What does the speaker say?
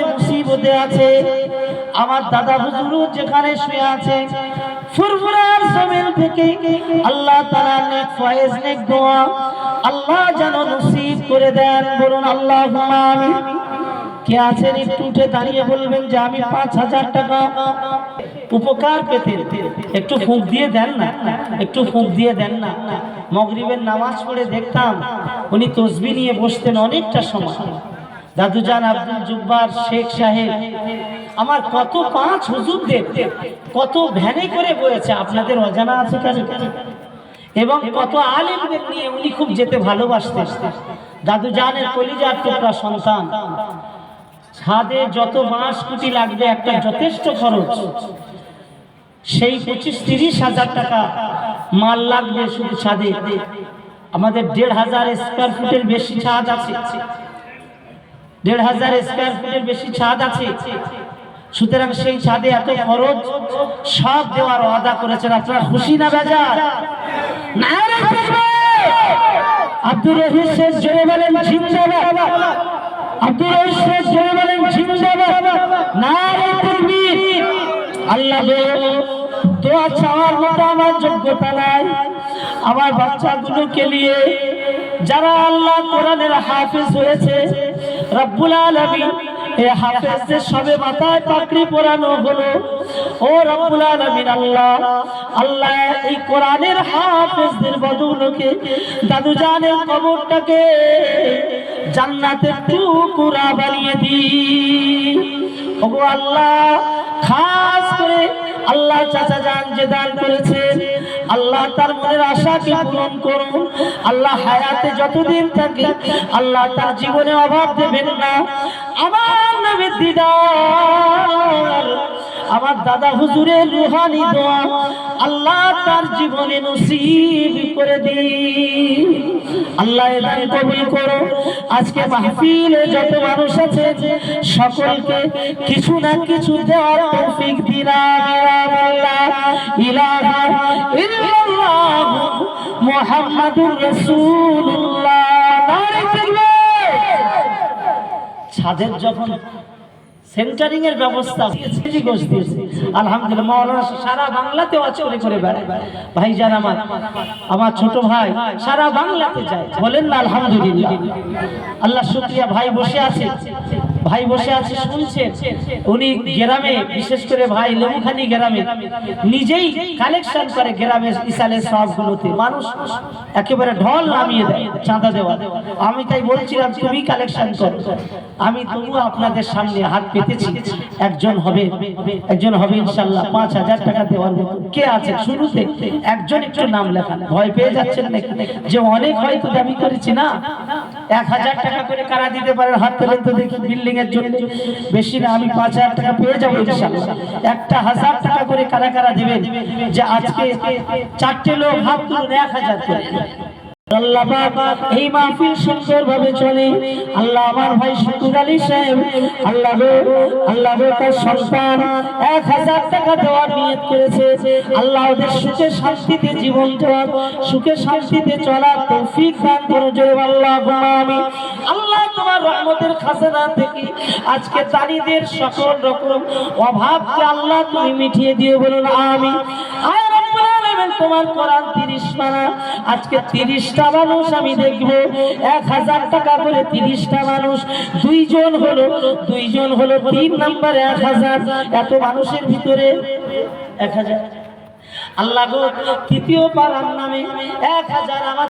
বিপদে মুসিবতে আছে, আমার দাদা হুজুর যেখানে শুয়ে আছে, ফুরফুরার জমিন থেকে আল্লাহ তাআলা নেক ফয়েজ নেক দোয়া আল্লাহ যেন নসিব করে দেন। বলুন আল্লাহুম্মা আমিন। কে আছেন একটু উঠে দাঁড়িয়ে বলবেন যে আমি 5000 টাকা উপকার পেতে, একটু ফুঁক দিয়ে দেন না, একটু ফুঁক দিয়ে দেন না। মাগরিবের নামাজ পড়ে দেখতাম উনি তসবিহ নিয়ে বসতেন অনেকটা সময়। দাদুজান আব্দুল জব্বার শেখ সাহেব আমার কত পাঁচ হুজুরদের কত ভ্যানে করে বয়েছে, আপনাদের অজানা আছে কেন? এবং কত আলেমদের নিয়ে উনি খুব যেতে ভালোবাসতেন। দাদুজানের কলিজার টুকরা সন্তান। ছাদে যত বাঁশ কুটি লাগবে একটা যথেষ্ট খরচ, সেই 25-30 হাজার টাকা মাল লাগবে শুধু ছাদে। আমাদের 1500 স্কয়ার ফুটের বেশি ছাদ আছে, 1500 স্কয়ার ফুটের বেশি ছাদ আছে। সুতরাং সেই ছাদে এত খরচ সব দেওয়ার ওয়াদা করেছেন। আপনারা খুশি না বেজার? নারে আব্দুর রহিম শেখ জোরে বলেন জিন্দাবাদ, আব্দুর রহিম শেখ জোরে বলেন জিন্দাবাদ, নারে তাকবীর। আল্লাহ দোয়া চাওয়ার মতো আমার যোগ্যতা নাই, আমার বাচ্চাগুলোকে নিয়ে যারা আল্লাহ কোরআনের হাফেজ হয়েছে, রব্বুল আলামিন এই হাফেজদের সবে মাথায় পাগড়ি পরানো হলো। ও রব্বুল আলামিন আল্লাহ, আল্লাহ এই কোরআনের হাফেজদের বদৌলতে দাদুজানের কবরটাকে জান্নাতের টুকরা বানিয়ে দিন। ওগো আল্লাহ, খাস করে আল্লাহ চাচা জান যে দান করেছেন, আল্লাহ তার মনের আশাকে পূরণ করুন। আল্লাহ হায়াতে যতদিন থাকে আল্লাহ তার জীবনে অভাব দেবেন না। আমার নবীর দিদার, আমার দাদা হুজুরের রুহানি দোয়া আল্লাহ তার জীবনে নসিব করে দিন। আল্লাহ দান কবুল করো। আজকে মাহফিলে যত মানুষ আছে সকলকে কিছু না কিছু দেওয়ার তৌফিক দিন। ইলাহা ইল্লাল্লাহ মুহাম্মাদুর রাসূলুল্লাহ। নারে তাকবীর। ছাদের যখন সেন্টারিং এর ব্যবস্থা আলহামদুলিল্লাহ, মাওলানা সারা বাংলাতে ওয়াজ করে বেড়ায়। ভাইজান আমার ছোট ভাই সারা বাংলাতে যায়, বলেন না আলহামদুলিল্লাহ। আল্লাহ শুকরিয়া। ভাই বসে আছে, ভাই বসে আছে শুনছেন। উনি গ্রামে, বিশেষ করে ভাই লেবুখানি গ্রামে নিজেই কালেকশন করে, গ্রামের ইসালের সবগুলোতে মানুষ একেবারে ঢল নামিয়ে দেয় চাঁদা দেওয়া। আমি তাই বলছিলাম তুমি কালেকশন করো, আমি তবু আপনাদের সামনে হাত পেতেছি। একজন হবে ইনশাআল্লাহ 5000 টাকা দেওয়ার মতো। কে আছে শুরুতে? একজন একটু নাম লেখান। ভয় পেয়ে যাচ্ছেন নাকি যে অনেক হয়তো দাবি করেছি? না, 1000 টাকা করে কারা দিতে পারেন? হাত তোলেন তো দেখি। বিল্ডিং এর জন্য বেশি না, আমি 5000 টাকা পেয়ে যাবো ইনশাআল্লাহ। 1000 টাকা করে কারা কারা দিবেন? যে আজকে 4টে লোক হাত তুলুন, 1000 করে। আল্লাহ পাক এই মাহফিল সুন্দরভাবে চলে। আল্লাহ আমার ভাই শুকুর আলী সাহেব, আল্লাহ তার সন্তান 1000 টাকা দেওয়ার নিয়ত করেছে। আল্লাহ ওদের সুখে শান্তিতে জীবন দেওয়ার, সুখে শান্তিতে চলার তৌফিক দান করো। জোরে আল্লাহুম্মা আমিন। আল্লাহ তোমার রহমতের খাজানা থেকে আজকে দারিদ্রের সকল রকম অভাবকে আল্লাহ তুমি মিটিয়ে দিও। বলুন আমিন। তোমার কোরআন 30 পারা, আজকে 30টা মানুষ আমি দেখবো 1000 টাকা করে। 30টা মানুষ, দুইজন হলো 3 নম্বরে 1000। এত মানুষের ভিতরে 1000। আল্লাহ গো, তৃতীয় পারার নামে 1000।